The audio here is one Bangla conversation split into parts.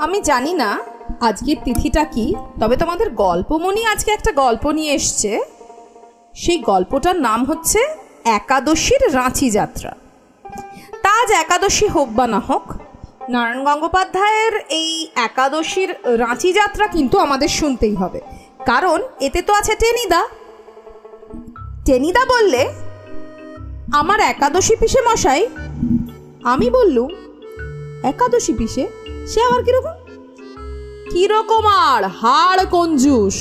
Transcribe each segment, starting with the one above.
আমি জানি না আজকের তিথিটা কি, তবে তোমাদের গল্পমণি আজকে একটা গল্প নিয়ে এসছে। সেই গল্পটার নাম হচ্ছে একাদশীর রাঁচি যাত্রা। তা আজ একাদশী হোক বা না হোক, নারায়ণ গঙ্গোপাধ্যায়ের এই একাদশীর রাঁচি যাত্রা কিন্তু আমাদের শুনতেই হবে, কারণ এতে তো আছে টেনিদা। টেনিদা বললে, আমার একাদশী পিসে মশাই। আমি বললুম, একাদশী পিসে? সে আবার কিরকম? কিরকম আর হাড় কঞ্জুস,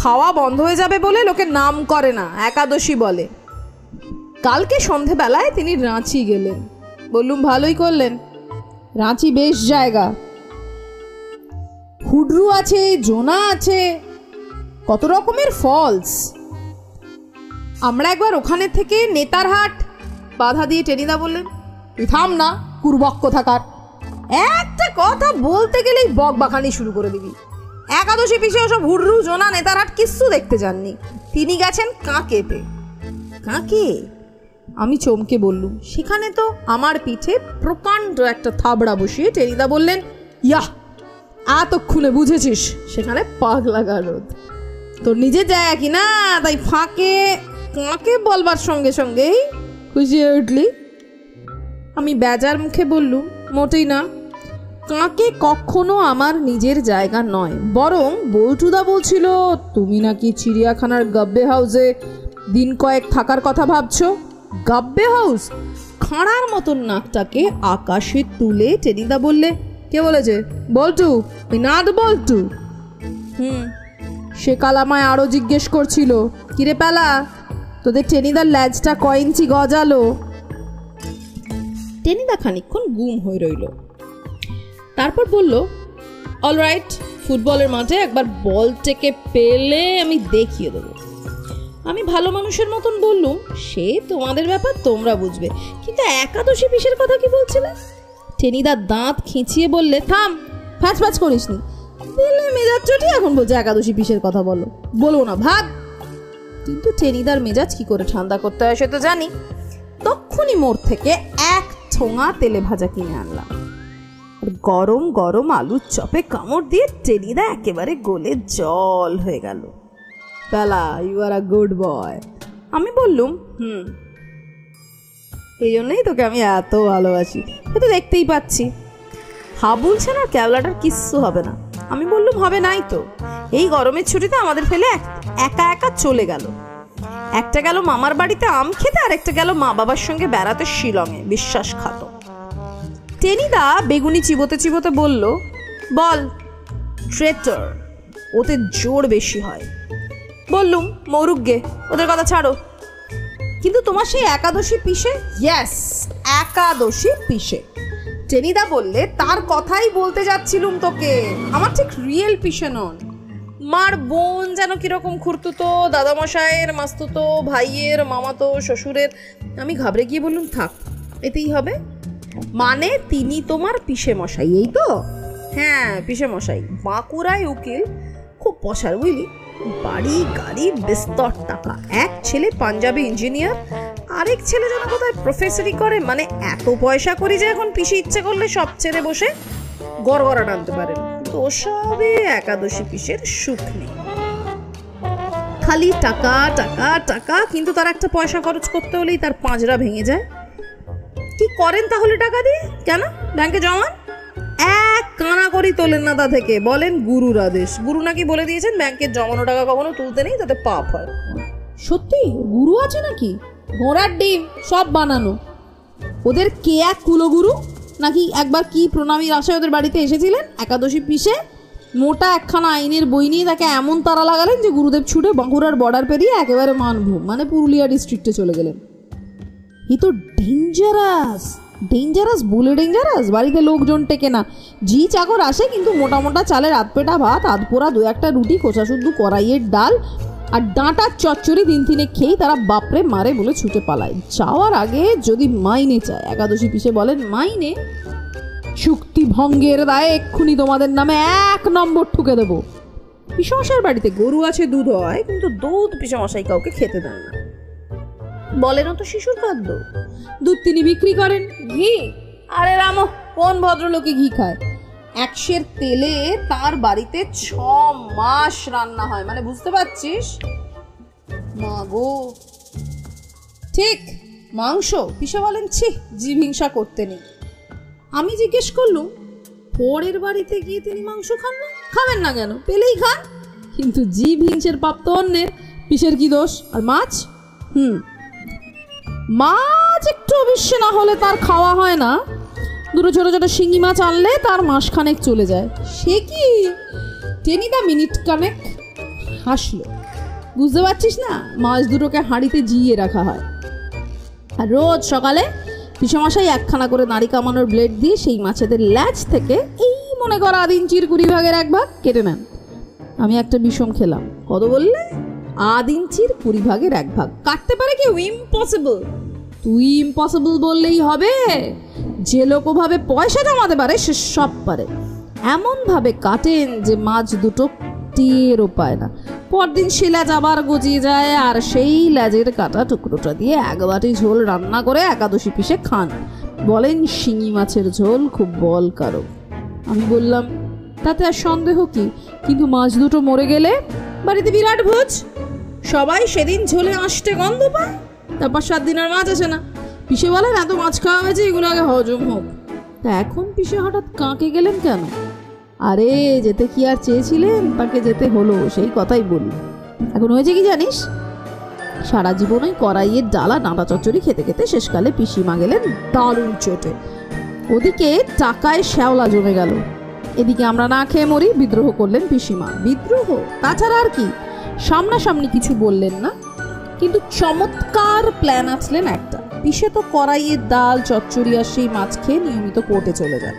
খাওয়া বন্ধ হয়ে যাবে বলে লোকে নাম করে না, একাদশী বলে। কালকে সন্ধেবেলায় তিনি রাঁচি গেলেন। বললুম, ভালোই করলেন, রাঁচি বেশ জায়গা, হুডরু আছে, জোনা আছে, কত রকমের ফলস। আমরা একবার ওখানে থেকে নেতারহাট বাধা দিয়ে টেনিদা বললেন, তুই থাম না কুরবক্ক থাকার, একটা কথা বলতে গেলেই বক বাখানি শুরু করে দিবি। একাদশী পিছিয়ে ওসব হুডরু জোনা নেতারহাট কিচ্ছু দেখতে যাননি, তিনি গেছেন কাঁকেতে। কাঁকে? আমি চমকে বললুম, সেখানে তো আমার পিঠে প্রকাণ্ড একটা থাবড়া বসিয়ে টেনিদা বললেন, ইয়াহ, এতক্ষণে বুঝেছিস সেখানে পাগলা গারদ। তোর নিজে যায় কি না, তাই ফাঁকে কাঁকে বলবার সঙ্গে সঙ্গেই খুশি হয়ে উঠলি। আমি বেজার মুখে বললুম, মোটেই না, কাঁকে কখনো আমার নিজের জায়গা নয়, বরং বল্টুদা বলছিল তুমি নাকি চিড়িয়াখানার গাব্বে হাউসে দিন কয়েক থাকার কথা ভাবছো। গাব্বে হাউস? খাঁড়ার মতন নাকটাকে আকাশে তুলে টেনিদা বললে, কে বলেছে? বল্টু, নাট বল্টু। সে কাল আমায় আরো জিজ্ঞেস করছিল, কিরে পেলা, তোদের টেনিদার ল্যাজটা কয় ইঞ্চি গজালো? টেনিদা খানিকক্ষণ গুম হয়ে রইল, তারপর বলল, অলরাইট, ফুটবলের মাঠে একবার বল টেকে পেলে আমি দেখিয়ে দেবো। আমি ভালো মানুষের মতন বললুম, সে তোমাদের ব্যাপার, তোমরা বুঝবে, কিন্তু একাদশী পিসের কথা কি বলছিলে? টেনিদা দাঁত খিঁচিয়ে বললে, থাম, ফ্যাচ ফ্যাচ করিস নি, দিলে মেজাজ চটি, এখন বলছে একাদশী পিসের কথা বলো। বলবো না, ভাগ। কিন্তু টেনিদার মেজাজ কি করে ঠান্ডা করতে হয় সে তো জানি। তখনই মোড় থেকে এক ঠোঙা তেলে ভাজা কিনে আনলাম, গরম গরম আলুর চপে কামড় দিয়ে টেনিদা একেবারে গলে জল হয়ে গেল। পেলা, you R a good boy. আমি বললুম, এই জন্যই তোকে আমি এত ভালোবাসি, সে তো দেখতেই পাচ্ছি। হাবুলছেন আর ক্যাবলাটার কিচ্ছু হবে না। আমি বললুম, হবে নাই তো, এই গরমের ছুটিতে আমাদের ফেলে একা একা চলে গেল। একটা গেল মামার বাড়িতে আম খেতে, আর একটা গেল মা বাবার সঙ্গে বেড়াতে শিলংয়ে, বিশ্বাসঘাত। টেনিদা বেগুনি চিবোতে চিবোতে বলল, বল, ট্রেটার, ওতে জোর বেশি হয়। বললুম, মৌরুগ্গে, ওদের কথা ছাড়ো। কিন্তু তোমার সেই একাদশী পিসে? ইয়েস, একাদশী পিসে। টেনিদা বললে, তার কথাই বলতে যাচ্ছিলুম তোকে, আমার ঠিক রিয়েল পিসে নন। মার বোন যেন কিরকম খুঁড়তুতো, দাদামশাইয়ের, মাস্তুতো ভাইয়ের, মামাতো শ্বশুরের। আমি ঘাবড়ে গিয়ে বললুম, থাক, এতেই হবে। মানে তিনি তোমার পিসে মশাই, এই তো? হ্যাঁ, পিসে মশাই, বাঁকুড়ায় উকিল, খুব পশার, বুঝলি, বাড়ি গাড়ি বিস্তর টাকা। এক ছেলে পাঞ্জাবি ইঞ্জিনিয়ার, আরেক ছেলে যেন কোথায় প্রফেসরি করে। মানে এত পয়সা করি যে এখন পিসি ইচ্ছে করলে সব ছেড়ে বসে গড়গড়া টানতে পারেন। তো সবে একাদশী পিসের সুখ নেই, খালি টাকা টাকা টাকা। কিন্তু তার একটা পয়সা খরচ করতে হলেই তার পাঁজরা ভেঙে যায়। কি করেন তাহলে টাকা দিয়ে? কেন ব্যাংকে জমান? এক কানা করি তোলেন না তা থেকে, বলেন গুরুর আদেশ। গুরু নাকি বলে দিয়েছেন ব্যাংকের জমানো টাকা কখনো তুলতে নেই, তাতে পাপ হয়। সত্যি গুরু আছে নাকি? ঘোড়ার ডিম সব বানানো। ওদের কে এক কুলগুরু? নাকি একবার কি প্রণামীর আশায় ওদের বাড়িতে এসেছিলেন একাদশী পিসে, মোটা একখানা আইনের বই নিয়ে তাকে এমন তারা লাগালেন যে গুরুদেব ছুটে বাঁকুড়ার বর্ডার পেরিয়ে একেবারে মানভূম, মানে পুরুলিয়া ডিস্ট্রিক্টে চলে গেলেন। এ তো ডেঞ্জারাস, ডেঞ্জারাস বলে ডেঞ্জারাস। বাড়িতে লোকজন টেকে না, জি চাকর আসে, কিন্তু মোটা মোটা চালের আধপেটা ভাত, আধপোড়া দু একটা রুটি, খোসা শুদ্ধ কড়াইয়ের ডাল আর ডাঁটার চচ্চড়ি দিন তিনে খেয়েই তারা বাপরে মারে বলে ছুটে পালায়। যাওয়ার আগে যদি মাইনে চায়, একাদশী পিসে বলেন, মাইনে চুক্তি ভঙ্গের দায়ে এক্ষুনি তোমাদের নামে 1 নম্বর ঠুকে দেবো। পিসমশাইয়ের বাড়িতে গরু আছে, দুধ হয়, কিন্তু দুধ পিসমশাই কাউকে খেতে দেন না, বলেন তো শিশুর খাদ্য। দুধ তিনি বিক্রি করেন। ঘি? আরে রামো, কোন ভদ্রলোকে ঘি খায়? একশের তেলে তার বাড়িতে 6 মাস রান্না হয়, মানে বুঝতে পারছিস? মা গো, ঠিক মাংস। পিসে বলেন, ছি, জীব হিংসা করতে নেই। আমি জিজ্ঞেস করলুম, পরের বাড়িতে গিয়ে তিনি মাংস খান না? খাবেন না কেন, পেলেই খান। কিন্তু জীব হিংসের পাপ তো অন্যের, পিসের কি দোষ? আর মাছ, মাছ একটু অবশ্য না হলে তার খাওয়া হয় না। দুটো ছোট ছোট শিঙি মাছ আনলে তার মাসখানেক চলে যায়। সে কি? টেনিদা মিনিট কানেক হাসলো। বুঝতে পারছিস না, মাছ দুটোকে হাঁড়িতে জিয়ে রাখা হয়, আর রোজ সকালে পিসেমশাই একখানা করে নাড়ি কামানোর ব্লেড দিয়ে সেই মাছেদের ল্যাজ থেকে এই মনে করা 1 ইঞ্চির 20 ভাগের 1 ভাগ কেটে নেন। আমি একটা বিষম খেলাম। কত বললে? 1 ইঞ্চির 20 ভাগের 1 ভাগ কাটতে পারে কেউ? ইম্পসিবল। তুই ইম্পসিবল বললেই হবে? যে লোক ওভাবে পয়সা জমাতে পারে সে সব পারে। এমন ভাবে কাটেন যে মাছ দুটো টেরও পায় না। পরদিন সে ল্যাজ আবার গজিয়ে যায়, আর সেই ল্যাজের কাটা টুকরোটা দিয়ে 1 বাটি ঝোল রান্না করে একাদশী পিসে খান। বলেন শিঙি মাছের ঝোল খুব বলকারক। আমি বললাম, তাতে আর সন্দেহ কি, কিন্তু মাছ দুটো মরে গেলে বাড়িতে বিরাট ভোজ। সবাই সেদিন ঝোলে আষ্টে গন্ধ পায়, তারপর 7 দিন আর মাছ আসে না। পিসে বলেন, এত মাছ খাওয়া হয়েছে, এগুলো আগে হজম হোক। তা এখন পিসে হঠাৎ কাঁকে গেলেন কেন? আরে যেতে কি আর চেয়েছিলেন, তাকে যেতে হলো, সেই কথাই বলি। এখন হয়েছে কি জানিস? সারা জীবন ওই কড়াইয়ের ডালা ডাঁটা চচ্চড়ি খেতে খেতে শেষকালে পিসিমা গেলেন দারুণ চোটে। ওদিকে টাকায় শ্যাওলা জমে গেল, এদিকে আমরা না খেয়ে মরি। বিদ্রোহ করলেন পিসিমা। বিদ্রোহ? তাছাড়া আর কি? সামনাসামনি কিছু বললেন না, কিন্তু চমৎকার প্ল্যান আছলেন একটা। পিসে তো কড়াইয়ের ডাল চচ্চড়ি আর সেই মাছ খেয়ে নিয়মিত কোর্টে চলে যান।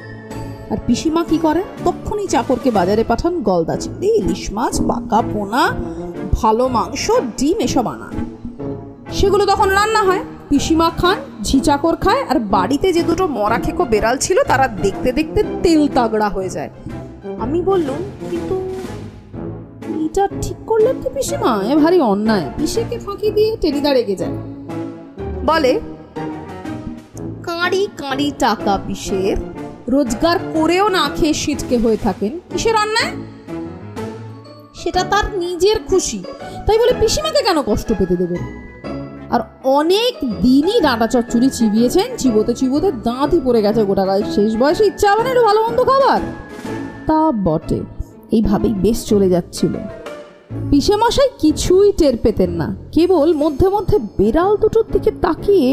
আর পিসিমা কি করেন? তখনই চাকরকে বাজারে পাঠান গলদা চিংড়ি, ইলিশ মাছ, পাকা পোনা, ভালো মাংস, ডিম এসব আনান। সেগুলো তখন রান্না হয়, পিসিমা খান, ঝি চাকর খায়, আর বাড়িতে যে দুটো মরা খেকো বেড়াল ছিল তারা দেখতে দেখতে তেল তাগড়া হয়ে যায়। আমি বললুম, কিন্তু এটা ঠিক করলেন কি পিসিমা? এ ভারী অন্যায়। পিসেকে ফাঁকি দিয়ে টেনিদা রেগে যায়, বলে, কাঁড়ি কাঁড়ি টাকা পিসের, রোজগার করেও না খেয়ে সিটকে হয়ে থাকেন, কিসের অন্যায়? সেটা তার নিজের খুশি, তাই বলে পিসিমাকে কেন কষ্ট পেতে দেবেন? আর অনেক দিনই ডাঁটা চচ্চড়ি চিবিয়েছেন, চিবোতে চিবোতে দাঁতই পড়ে গেছে গোটা গায়ে। শেষ বয়সে ইচ্ছা হবে না একটু ভালো মন্দ খাবার? তা বটে। এইভাবেই বেশ চলে যাচ্ছিল। পিসেমশাই কিছুই টের পেতেন না, কেবল মধ্যে মধ্যে বেড়াল দুটোর দিকে তাকিয়ে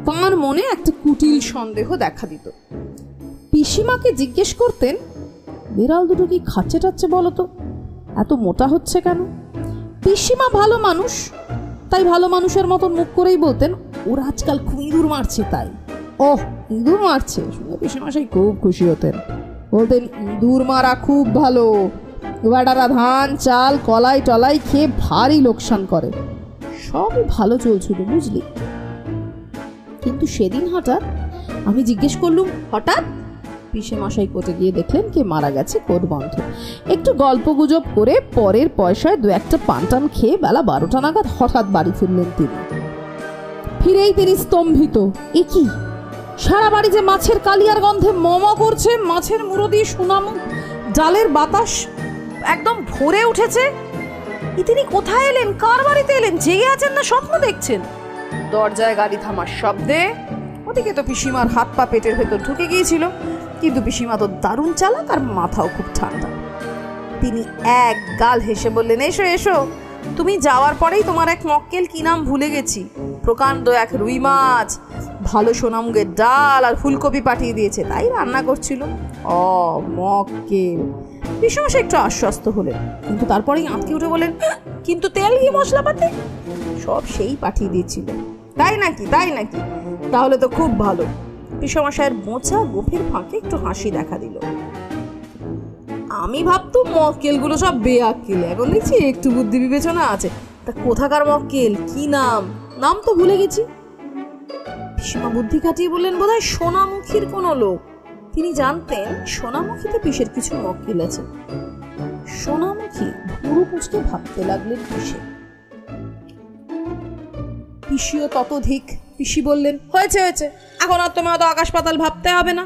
তাঁর মনে একটা কুটিল সন্দেহ দেখা দিত। পিসিমাকে জিজ্ঞেস করতেন, বেড়াল দুটো কি খাচ্ছে টাচ্ছে বলো তো, এত মোটা হচ্ছে কেন? পিসিমা ভালো মানুষ, তাই ভালো মানুষের মতন মুখ করেই বলতেন, ওরা আজকাল খুব ইঁদুর মারছে তাই। ওহ, ইঁদুর মারছে শুনে পিসেমশাই খুব খুশি হতেন। বলতেন, ইঁদুর মারা খুব ভালো, বেটারা ধান চাল কলাই টলাই খেয়ে ভারী লোকসান করে। সবই ভালো চলছিল বুঝলি। কিন্তু সেদিন হঠাৎ আমি জিজ্ঞেস করলুম, হঠাৎ? পিসেমশাই কোর্টে গিয়ে দেখলেন কে মারা গেছে, কোর্ট বন্ধ। একটু গল্প গুজব করে পরের পয়সায় 2-1টা পানটান খেয়ে বেলা 12টা নাগাদ হঠাৎ বাড়ি ফিরলেন তিনি। ফিরেই তিনি স্তম্ভিত। এ কি, সারা বাড়ি যে মাছের কালিয়ার গন্ধে মম করছে, মাছের মুড়ো দিয়ে সুনামুখ ডালের বাতাস একদম ভরে উঠেছে। তিনি কোথায় এলেন, কার বাড়িতে এলেন? জেগে আছেন না স্বপ্ন দেখছেন? দরজায় গাড়ি থামার শব্দে ওদিকে তো পিসিমার হাত পা পেটের ভেতর ঢুকে গিয়েছিল। কিন্তু পিসিমা তো দারুণ চালাক, আর মাথাও খুব ঠান্ডা। তিনি এক গাল হেসে বললেন, এসো এসো, তুমি যাওয়ার পরেই তোমার এক মক্কেল, কি নাম ভুলে গেছি, প্রকাণ্ড এক রুই মাছ, ভালো সোনামুগের ডাল আর ফুলকপি পাঠিয়ে দিয়েছে, তাই রান্না করছিল। ও মক্কেল। পিসেমশাই একটু আশ্বস্ত হলেন, কিন্তু তারপরেই আঁতকে উঠে বলেন, কিন্তু তেল ঘি মশলাপাতি সব সেই পাঠিয়ে দিয়েছিল। তাই নাকি? তাই নাকি? তাহলে তো খুব ভালো। পিসেমশাইয়ের মোচা গোফের ফাঁকে একটু হাসি দেখা দিল। আমি ভাবতুম মক্কেলগুলো সব বেআক্কেল, এখন দেখছি একটু বুদ্ধি বিবেচনা আছে। তা কোথাকার মক্কেল, কি নাম? নাম তো ভুলে গেছি। পিসিমা বুদ্ধি খাটিয়ে বললেন, বোধহয় সোনামুখীর কোনো লোক। তিনি জানতেন সোনামুখীতে পিসের কিছু মক্কেল আছে। সোনামুখী পুরো পুচকে ভাবতে লাগলেন পিসে। পিসিও ততোধিক। পিসি বললেন, হয়েছে হয়েছে, এখন আর তোমার তো আকাশ পাতাল ভাবতে হবে না।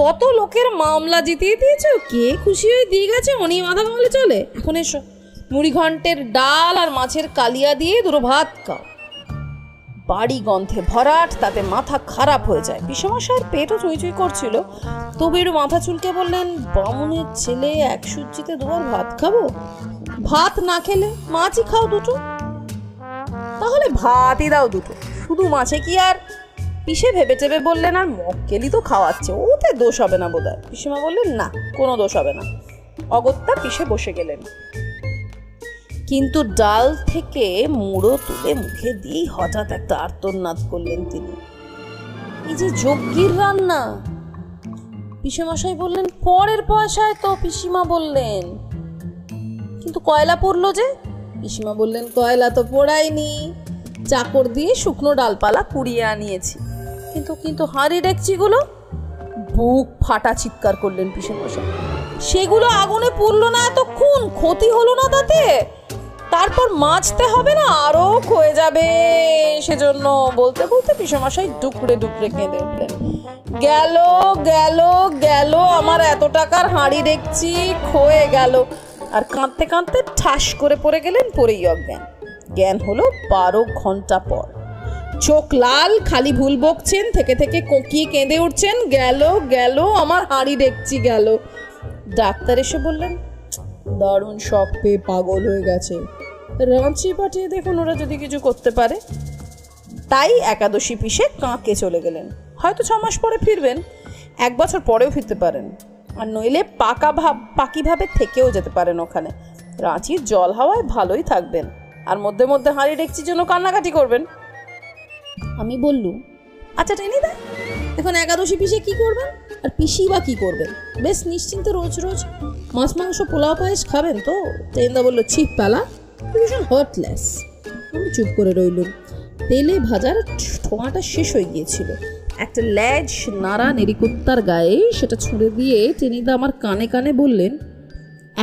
কত লোকের মামলা জিতিয়ে দিয়েছো, কে খুশি হয়ে দিয়ে গেছে, উনি মাথা কামলে চলে। এখন এসো, মুড়ি ঘন্টের ডাল আর মাছের কালিয়া দিয়ে দুটো ভাত খাও। বাড়ি গন্ধে ভরাট, তাতে মাথা খারাপ হয়ে যায়। পিসেমশাইয়ের পেটও চুইচুই করছিল, তবু একটু মাথা চুলকে বললেন, বামুনের ছেলে এক সূর্যিতে দুবার ভাত খাবো? ভাত না খেলে মাছই খাও দুটো। তাহলে ভাতই দাও দুটো, শুধু মাছে কি আর? পিসে ভেবে চেপে বললেন, আর মক্কেলি তো খাওয়াচ্ছে, ওতে দোষ হবে না বোধহয়। পিসিমা বললেন, না, কোনো দোষ হবে না। অগত্যা পিসে বসে গেলেন, কিন্তু ডাল থেকে মুড়ো তুলে মুখে দিয়েই হঠাৎ একটা আর্তনাদ করলেন তিনি। এই যে যজ্ঞীর রান্না। পিসেমশাই বললেন, পরের পয়সায় তো। পিসিমা বললেন, কিন্তু কয়লা পড়লো যে? পিসিমা বললেন, কয়লা তো পোড়ায়নি, চাকর দিয়ে শুকনো ডালপালা কুড়িয়ে আনিয়েছি। কিন্তু কিন্তু হাঁড়ি ডেকচিগুলো? বুক ফাটা চিৎকার করলেন পিসেমশাই। সেগুলো আগুনে পুড়লো না এতক্ষণ, ক্ষতি হলো না তাতে? তারপর মাজতে হবে না, আরো ক্ষয়ে যাবে সেজন্য। বলতে বলতে পিসেমশাই ডুকরে ডুকরে কেঁদে উঠলেন। গেল গেল গেল আমার এত টাকার হাঁড়ি ডেকচি, ক্ষয়ে গেল। আর কাঁদতে কাঁদতে ঠাস করে পড়ে গেলেন, পড়েই অজ্ঞান। জ্ঞান হলো 12 ঘন্টা পর। চোখ লাল, খালি ভুল বকছেন, থেকে থেকে কোকিয়ে কেঁদে উঠছেন, গেল গেল আমার হাঁড়ি ডেকচি গেল। ডাক্তার এসে বললেন, দারুণ শক পেয়ে পাগল হয়ে গেছে, রাঁচি পাঠিয়ে দেখুন ওরা যদি কিছু করতে পারে। তাই একাদশী পিসে কাঁকে চলে গেলেন। হয়তো 6 মাস পরে ফিরবেন, 1 বছর পরেও ফিরতে পারেন, আর নইলে পাকিভাবে থেকেও যেতে পারেন ওখানে। রাঁচির জল হাওয়ায় ভালোই থাকবেন, আর মধ্যে মধ্যে হাঁড়ি ডেকচির জন্য কান্নাকাটি করবেন। আমি বললুম, আচ্ছা টেনে দেয়, এখন একাদশী পিসে কি করবেন? আর পিসি বা কি করবেন? বেশ নিশ্চিন্তে রোজ রোজ মাছ মাংস পোলাও পায়েস খাবেন তো? টেন্দা বললো, ছিপ পালা, ভীষণ হার্টলেস। আমি চুপ করে রইলুম। তেলে ভাজার ঠোঙাটা শেষ হয়ে গিয়েছিল। একটা ল্যাজ নাড়া নেড়িকুত্তার গায়ে সেটা ছুঁড়ে দিয়ে টেনিদা আমার কানে কানে বললেন,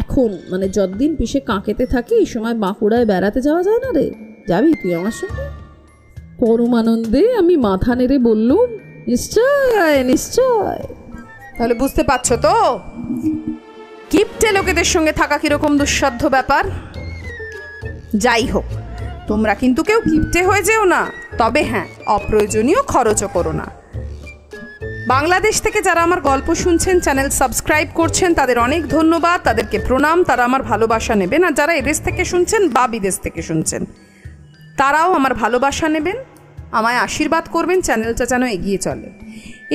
এখন মানে যতদিন পিসে কাঁকেতে থাকে এই সময় বাঁকুড়ায় বেড়াতে যাওয়া যায় না রে, যাবি তুই আমার সঙ্গে? পরমানন্দে আমি মাথা নেড়ে বললুম, নিশ্চয় নিশ্চয়। তাহলে বুঝতে পারছো তো কিপ্টে লোকেদের সঙ্গে থাকা কিরকম দুঃসাধ্য ব্যাপার। যাই হোক, তোমরা কিন্তু কেউ কিপ্টে হয়ে যেও না, তবে হ্যাঁ, অপ্রয়োজনীয় খরচও করো না। বাংলাদেশ থেকে যারা আমার গল্প শুনছেন, চ্যানেল সাবস্ক্রাইব করছেন, তাদের অনেক ধন্যবাদ, তাদেরকে প্রণাম, তারা আমার ভালোবাসা নেবেন। আর যারা এদেশ থেকে শুনছেন বা বিদেশ থেকে শুনছেন, তারাও আমার ভালোবাসা নেবেন, আমায় আশীর্বাদ করবেন, চ্যানেলটা যেন এগিয়ে চলে।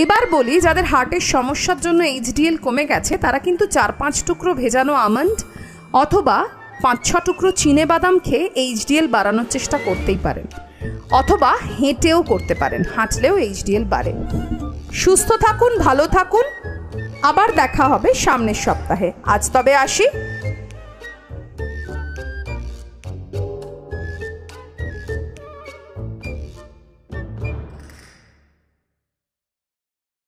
এবার বলি, যাদের হার্টের সমস্যার জন্য HDL কমে গেছে, তারা কিন্তু 4-5 টুকরো ভেজানো আমন্ড অথবা 5-6 টুকরো চিনে বাদাম খেয়ে HDL বাড়ানোর চেষ্টা করতেই পারেন, অথবা হেঁটেও করতে পারেন, হাঁটলেও HDL বাড়ে। সুস্থ থাকুন, ভালো থাকুন, আবার দেখা হবে সামনের সপ্তাহে। আজ তবে আসি।